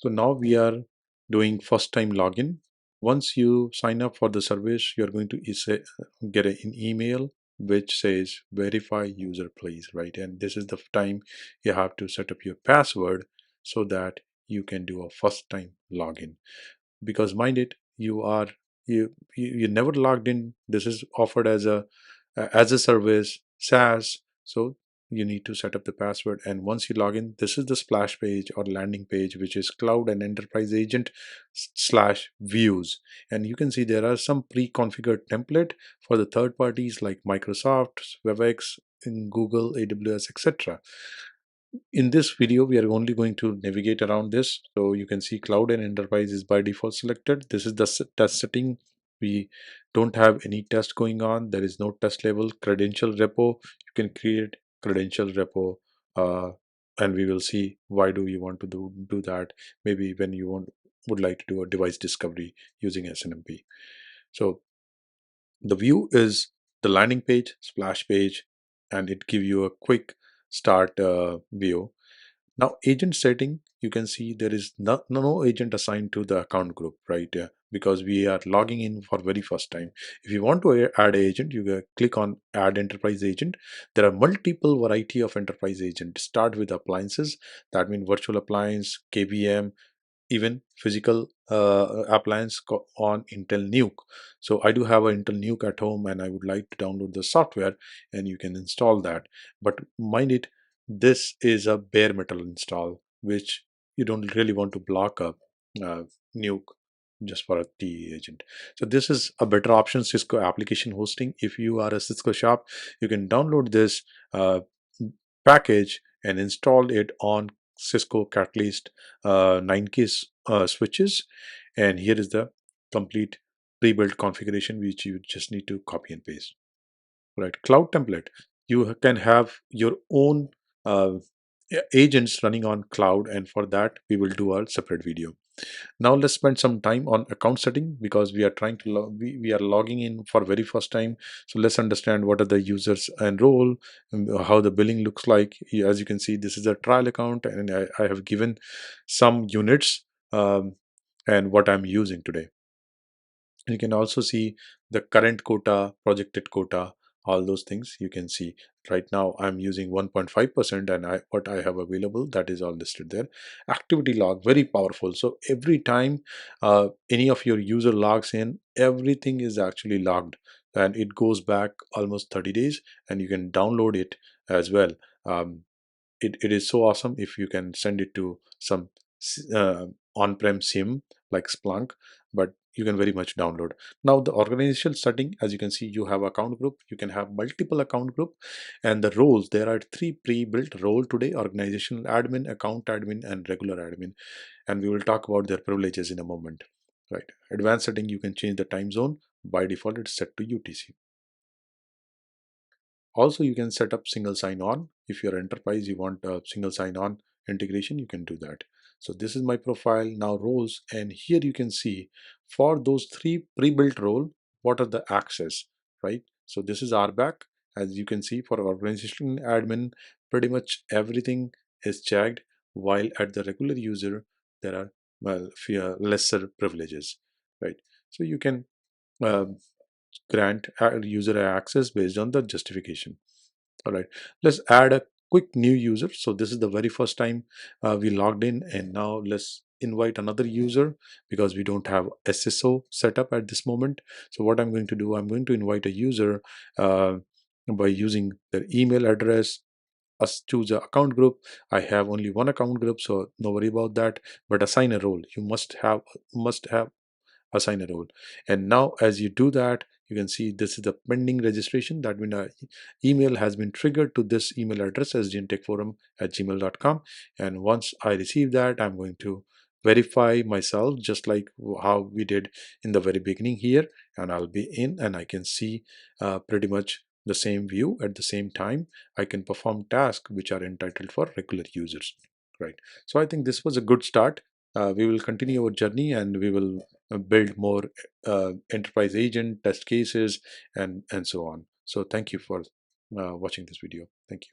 So now we are doing first time login. Once you sign up for the service, you're going to get an email which says verify user please, right? And this is the time you have to set up your password so that you can do a first time login. Because mind it, you never logged in. This is offered as a service, SaaS. So you need to set up the password, and once you log in, this is the splash page or landing page, which is cloud and enterprise agent slash views. And you can see there are some pre-configured template for the third parties like Microsoft, Webex, in Google, AWS, etc. In this video, we are only going to navigate around this. So you can see cloud and enterprise is by default selected. This is the test setting. We don't have any test going on. There is no test level. Credential repo, you can create credential repo, uh, and we will see why do you want to do that. Maybe when you would like to do a device discovery using SNMP. So the view is the landing page, splash page, and it give you a quick start view. Now, agent setting, you can see there is no agent assigned to the account group, right? Because we are logging in for very first time. If you want to add agent, you click on add enterprise agent. There are multiple variety of enterprise agent. Start with appliances, that means virtual appliance, KVM, even physical appliance on Intel Nuke. So I do have an Intel Nuke at home and I would like to download the software, and you can install that. But mind it, this is a bare metal install, which you don't really want to block up Nuke just for a TE agent. So this is a better option, Cisco application hosting. If you are a Cisco shop, you can download this package and install it on Cisco Catalyst 9K switches. And here is the complete pre-built configuration, which you just need to copy and paste. Right, cloud template. You can have your own uh, agents running on cloud, and for that we will do a separate video. Now let's spend some time on account setting, because we are trying to we are logging in for very first time. So let's understand what are the users and role, and how the billing looks like. As you can see, this is a trial account, and I have given some units, and what I'm using today. You can also see the current quota, projected quota, all those things you can see. Right now I'm using 1.5%, and what I have available, that is all listed there. Activity log, very powerful. So every time any of your user logs in, everything is actually logged, and it goes back almost 30 days, and you can download it as well. um, it is so awesome if you can send it to some uh, on-prem sim like Splunk, but you can very much download. Now the organizational setting, as you can see, you have account group, you can have multiple account group, and the roles, there are three pre-built role today: organizational admin, account admin, and regular admin. And we will talk about their privileges in a moment. Right, advanced setting, you can change the time zone. By default it's set to UTC. Also, you can set up single sign-on. If you're enterprise, you want a single sign-on integration, you can do that. So this is my profile. Now roles, and here you can see for those three pre-built role, what are the access, right? So this is RBAC. As you can see, for organization admin, pretty much everything is checked, while at the regular user, there are, well, few lesser privileges, right? So you can um, grant user access based on the justification. All right, let's add a quick new user. So this is the very first time we logged in, and now let's invite another user, because we don't have SSO set up at this moment. So what I'm going to do, I'm going to invite a user uh, by using their email address. Us choose a account group. I have only one account group, so no worry about that. But assign a role. You must have assign a role. And now as you do that, you can see this is the pending registration. That means email has been triggered to this email address, as gmail.com. And once I receive that, I'm going to verify myself, just like how we did in the very beginning here, and I'll be in, and I can see pretty much the same view. At the same time, I can perform tasks which are entitled for regular users, right? So I think this was a good start. We will continue our journey, and we will build more enterprise agent test cases, and so on. So thank you for watching this video. Thank you.